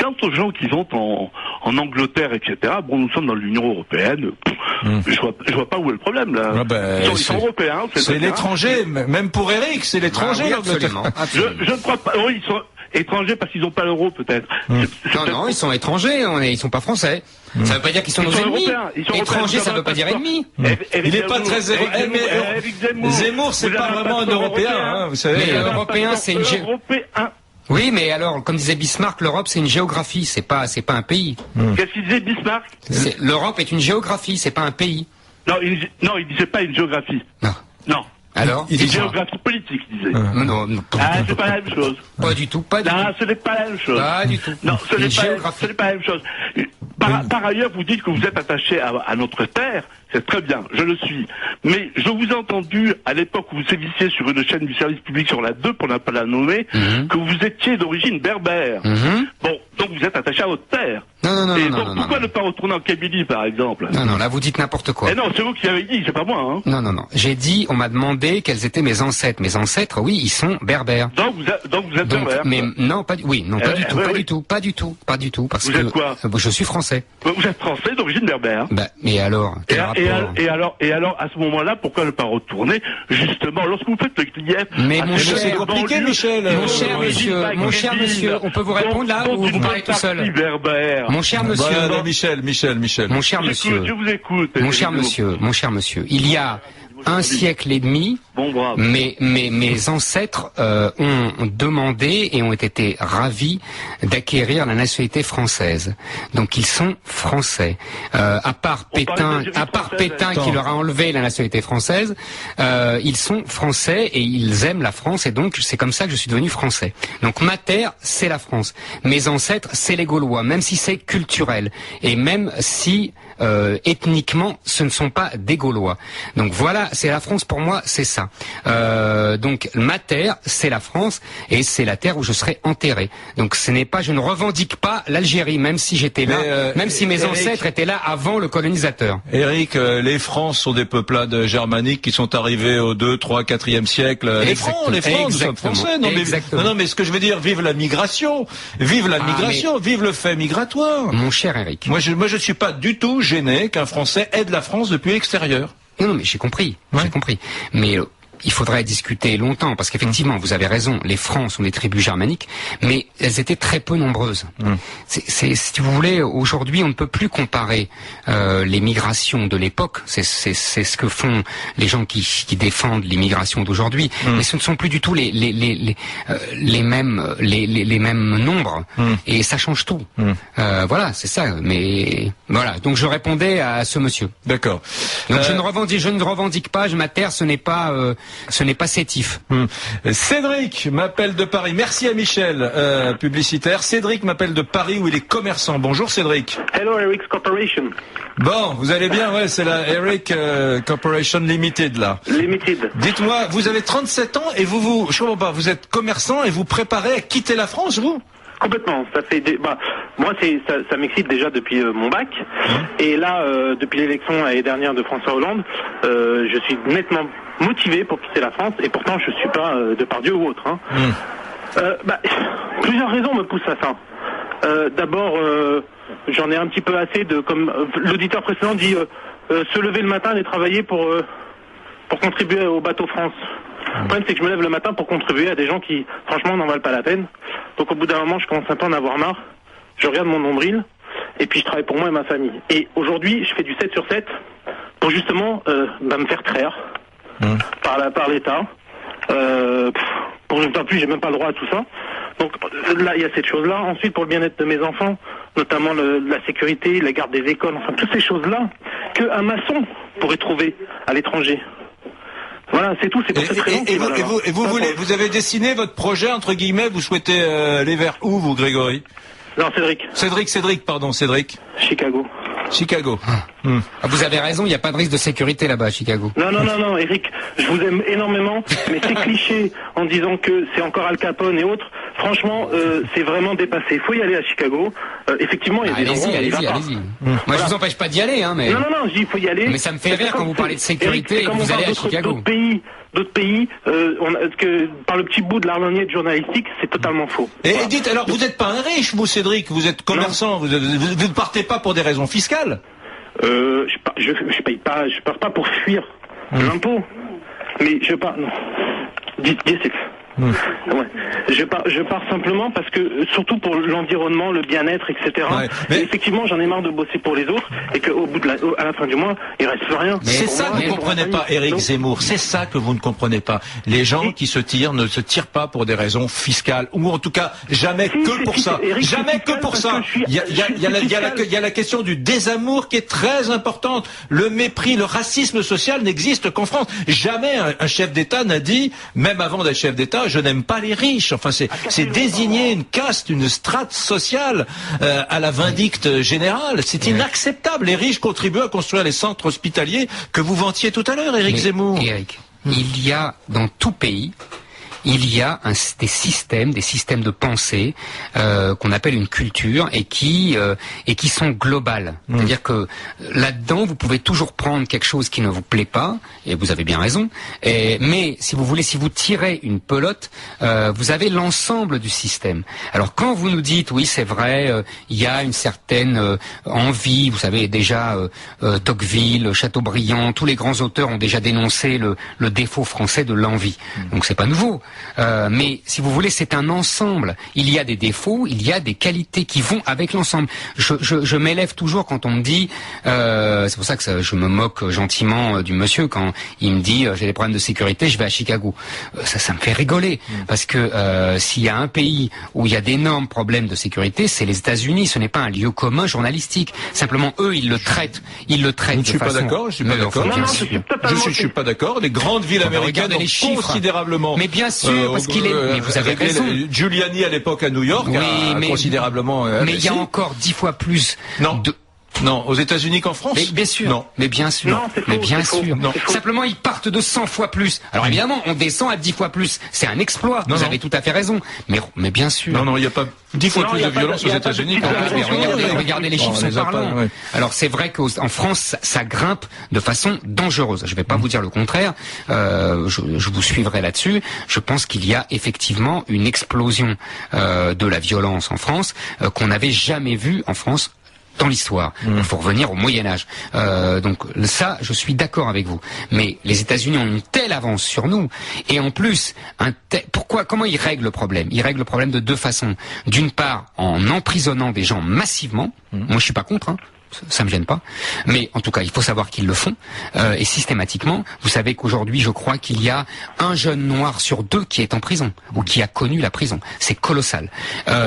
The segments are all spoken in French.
quant aux gens qui vont en Angleterre, etc., bon, nous sommes dans l'Union européenne, je vois pas où est le problème, là. Ils sont européens. C'est l'étranger, même pour Eric, c'est l'étranger, absolument. Je ne crois pas, oui, ils sont étrangers parce qu'ils n'ont pas l'euro, peut-être. Non, ils sont étrangers, ils sont pas français. Ça veut pas dire qu'ils sont nos ennemis. Étrangers, ça veut pas dire ennemis. Il est pas très Zemmour, c'est pas vraiment un Européen, hein, vous savez. Mais l'Européen, c'est une Oui, mais alors, comme disait Bismarck, l'Europe, c'est une géographie, c'est pas un pays. Qu'est-ce qu'il disait Bismarck? L'Europe est une géographie, c'est pas un pays. Non, il disait pas une géographie. Non. Alors, une géographie politique, il disait. Non, c'est pas la même chose. Pas du tout, Non, ce n'est pas la même chose. Pas du tout. Non, ce n'est pas la même chose. Par ailleurs, vous dites que vous êtes attaché à notre terre, c'est très bien, je le suis. Mais je vous ai entendu, à l'époque où vous sévissiez sur une chaîne du service public sur la 2, pour ne pas la nommer, que vous étiez d'origine berbère. Bon, donc vous êtes attaché à votre terre. Non. Et donc pourquoi ne pas retourner en Kabylie, par exemple? Non, là vous dites n'importe quoi. Eh non, c'est vous qui avez dit, c'est pas moi, hein. Non. J'ai dit, on m'a demandé quels étaient mes ancêtres. Mes ancêtres, oui, ils sont berbères. Donc vous êtes berbère. Mais non, pas du tout, pas du tout, parce vous êtes quoi? Je suis français. Vous êtes français d'origine berbère. Mais alors, quel rapport? Et alors, à ce moment-là, pourquoi ne pas retourner, justement, lorsque vous faites le client? Mais mon cher, c'est compliqué, Michel. Mon cher monsieur, on peut vous répondre là ou vous parlez tout seul? Mon cher monsieur. Michel. Mon cher monsieur. Je vous écoute. Mon cher monsieur, il y a un siècle et demi, mes ancêtres ont demandé et ont été ravis d'acquérir la nationalité française. Donc ils sont français. À part Pétain qui leur a enlevé la nationalité française, ils sont français et ils aiment la France et donc c'est comme ça que je suis devenu français. Donc ma terre, c'est la France. Mes ancêtres, c'est les Gaulois, même si c'est culturel et même si ethniquement, ce ne sont pas des Gaulois. Donc voilà, c'est la France pour moi, c'est ça. Donc ma terre, c'est la France et c'est la terre où je serai enterré. Donc je ne revendique pas l'Algérie, même si j'étais là, même si mes ancêtres étaient là avant le colonisateur. Eric, les Francs sont des peuplades germaniques qui sont arrivés au 2, 3, 4e siècle. Les Francs, nous sommes français. Non, mais ce que je veux dire, vive la migration, vive le fait migratoire. Mon cher Eric. Moi, je suis pas du tout gêné qu'un Français aide la France depuis l'extérieur. Non, mais j'ai compris. Mais il faudrait discuter longtemps, parce qu'effectivement, vous avez raison, les Francs sont des tribus germaniques, mais elles étaient très peu nombreuses. Si vous voulez, aujourd'hui, on ne peut plus comparer les migrations de l'époque, c'est ce que font les gens qui défendent l'immigration d'aujourd'hui, mais ce ne sont plus du tout les mêmes nombres, et ça change tout. Voilà, c'est ça, mais voilà, donc je répondais à ce monsieur. D'accord. Donc je ne revendique pas, ma terre, ce n'est pas sétif. Cédric m'appelle de Paris. Merci à Michel, publicitaire. Cédric m'appelle de Paris où il est commerçant. Bonjour Cédric. Hello Eric's Corporation. Bon, vous allez bien, ouais, c'est la Eric Corporation Limited là. Limited. Dites-moi, vous avez 37 ans et je comprends pas, vous êtes commerçant et vous préparez à quitter la France, vous? Complètement. Ça fait moi ça m'excite déjà depuis mon bac. Et là depuis l'élection l'année dernière de François Hollande, je suis nettement motivé pour quitter la France et pourtant je suis pas Depardieu ou autre. Plusieurs raisons me poussent à ça. D'abord, j'en ai un petit peu assez de, comme l'auditeur précédent dit, se lever le matin et travailler pour contribuer au bateau France. Le problème, c'est que je me lève le matin pour contribuer à des gens qui, franchement, n'en valent pas la peine. Donc, au bout d'un moment, je commence un peu à en avoir marre. Je regarde mon nombril, et puis je travaille pour moi et ma famille. Et aujourd'hui, je fais du 7 sur 7 pour justement me faire traire par l'État. Pour ne pas plus, j'ai même pas le droit à tout ça. Donc là, il y a cette chose-là. Ensuite, pour le bien-être de mes enfants, notamment la sécurité, la garde des écoles, enfin, toutes ces choses-là qu'un maçon pourrait trouver à l'étranger. Voilà, c'est tout, c'est pour cette raison. Et vous avez dessiné votre projet, entre guillemets, vous souhaitez aller vers où, vous, Grégory? Non, Cédric. Cédric. Chicago. Vous avez raison, il n'y a pas de risque de sécurité là-bas à Chicago. Non, Eric, je vous aime énormément, mais ces clichés en disant que c'est encore Al Capone et autres, franchement, c'est vraiment dépassé. Il faut y aller à Chicago. Effectivement, il y a des endroits. Allez-y. Moi, je vous empêche pas d'y aller, hein, mais. Non, je dis il faut y aller. Mais ça me fait rire quand vous parlez de sécurité et que vous allez à Chicago. d'autres pays, par le petit bout de l'arloniette journalistique, c'est totalement faux. Et dites, alors vous n'êtes pas un riche, vous Cédric, vous êtes commerçant, vous ne partez pas pour des raisons fiscales? Je paye pas, je pars pas pour fuir l'impôt, mais je pars, non. Dites. Ouais. Je pars simplement parce que, surtout pour l'environnement, le bien-être, etc. Ouais, mais... Et effectivement, j'en ai marre de bosser pour les autres et qu'au bout à la fin du mois, il reste rien. C'est ça que vous ne comprenez pas, Éric Zemmour. C'est ça que vous ne comprenez pas. Les gens qui se tirent ne se tirent pas pour des raisons fiscales, ou en tout cas jamais que pour ça. Jamais que pour ça. Il y a la question du désamour qui est très importante. Le mépris, le racisme social n'existe qu'en France. Jamais un chef d'État n'a dit, même avant d'être chef d'État, je n'aime pas les riches. Enfin, c'est désigner une caste, une strate sociale à la vindicte générale. C'est inacceptable. Les riches contribuent à construire les centres hospitaliers que vous vantiez tout à l'heure, Éric Zemmour. Éric, il y a dans tout pays, il y a des systèmes de pensée qu'on appelle une culture et qui sont globales. C'est-à-dire que là-dedans, vous pouvez toujours prendre quelque chose qui ne vous plaît pas, et vous avez bien raison. Mais si vous tirez une pelote, vous avez l'ensemble du système. Alors quand vous nous dites, oui, c'est vrai, il y a une certaine envie, vous savez déjà, Tocqueville, Chateaubriand, tous les grands auteurs ont déjà dénoncé le défaut français de l'envie. Donc c'est pas nouveau. Mais si vous voulez, c'est un ensemble. Il y a des défauts, il y a des qualités qui vont avec l'ensemble. Je m'élève toujours quand on me dit, c'est pour ça que je me moque gentiment du monsieur quand il me dit j'ai des problèmes de sécurité, je vais à Chicago. Ça me fait rigoler parce que s'il y a un pays où il y a d'énormes problèmes de sécurité, c'est les États-Unis. Ce n'est pas un lieu commun journalistique. Simplement, eux, ils le traitent. Je ne suis pas d'accord. Je suis pas d'accord. Les grandes villes américaines ont considérablement. Mais bien sûr, parce qu'il est. Mais vous avez raison. Giuliani à l'époque à New York a considérablement. Mais il y a encore 10 fois plus. Non, aux États-Unis qu'en France. Mais bien sûr. Non. Mais bien sûr. Non, mais bien sûr. Non. Simplement, ils partent de 100 fois plus. Alors évidemment, on descend à 10 fois plus. C'est un exploit. Vous avez tout à fait raison. Mais bien sûr. Non, il n'y a pas 10 fois plus de violence aux États-Unis qu'en France. Regardez les chiffres sont parlants. Ouais. Alors c'est vrai qu'en France, ça grimpe de façon dangereuse. Je ne vais pas vous dire le contraire. Je vous suivrai là-dessus. Je pense qu'il y a effectivement une explosion de la violence en France qu'on n'avait jamais vue en France dans l'histoire. Il faut revenir au Moyen-Âge. Donc ça, je suis d'accord avec vous. Mais les États-Unis ont une telle avance sur nous. Et en plus, comment ils règlent le problème? Ils règlent le problème de deux façons. D'une part, en emprisonnant des gens massivement. Moi, je suis pas contre. Ça me gêne pas, mais en tout cas, il faut savoir qu'ils le font et systématiquement. Vous savez qu'aujourd'hui, je crois qu'il y a un jeune noir sur deux qui est en prison ou qui a connu la prison. C'est colossal.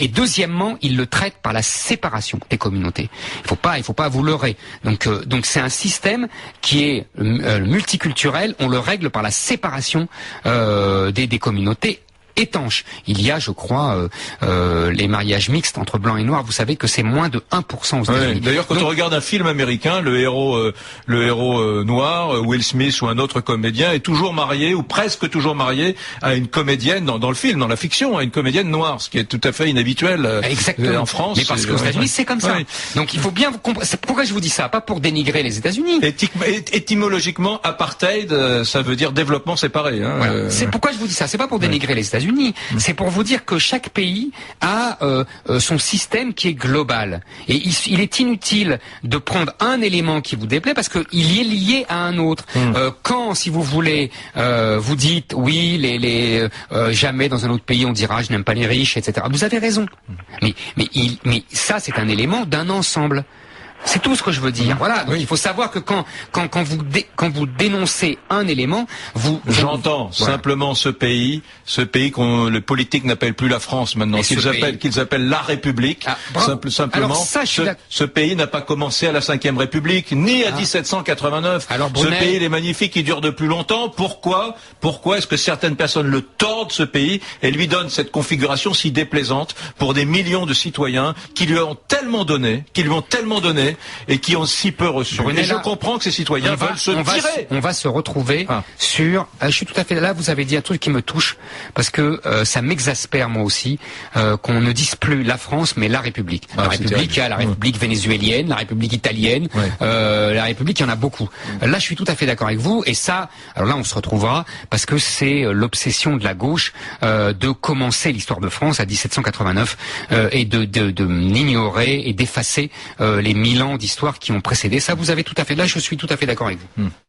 Et deuxièmement, ils le traitent par la séparation des communautés. Il faut pas vous leurrer. Donc c'est un système qui est multiculturel. On le règle par la séparation des communautés étanche. Il y a, je crois, les mariages mixtes entre blancs et noirs. Vous savez que c'est moins de 1% aux États-Unis. D'ailleurs, quand on regarde un film américain, le héros noir, Will Smith ou un autre comédien est toujours marié ou presque toujours marié à une comédienne dans le film, dans la fiction, à une comédienne noire, ce qui est tout à fait inhabituel en France. Mais parce qu'aux États-Unis, c'est comme ça. Donc il faut bien vous comprendre. Pourquoi je vous dis ça? Pas pour dénigrer les États-Unis. Étymologiquement, apartheid, ça veut dire développement séparé. Voilà. C'est pourquoi je vous dis ça. C'est pas pour dénigrer les États-Unis. C'est pour vous dire que chaque pays a son système qui est global. Et il est inutile de prendre un élément qui vous déplaît parce qu'il est lié à un autre. Quand, si vous voulez, vous dites oui, jamais dans un autre pays on dira je n'aime pas les riches, etc. Vous avez raison. Mais ça c'est un élément d'un ensemble. C'est tout ce que je veux dire. Voilà. Donc il faut savoir que quand vous dénoncez un élément, J'entends simplement ce pays que les politiques n'appellent plus la France maintenant, qu'ils appellent la République. Simplement, ce pays n'a pas commencé à la Ve République, ni à 1789. Ce pays, il est magnifique, il dure de plus longtemps. Pourquoi est-ce que certaines personnes le tordent, ce pays, et lui donnent cette configuration si déplaisante pour des millions de citoyens qui lui ont tellement donné, donné et qui ont si peu reçu. Et je comprends que ces citoyens veulent se tirer. On va se retrouver sur... je suis tout à fait là, vous avez dit un truc qui me touche, parce que ça m'exaspère moi aussi, qu'on ne dise plus la France, mais la République. La République, il y a la République vénézuélienne, la République italienne, la République, il y en a beaucoup. Là, je suis tout à fait d'accord avec vous, et ça, alors là, on se retrouvera, parce que c'est l'obsession de la gauche de commencer l'histoire de France à 1789 et de n'ignorer et d'effacer les 1000 ans d'histoire qui ont précédé. Ça, vous avez tout à fait, là, je suis tout à fait d'accord avec vous.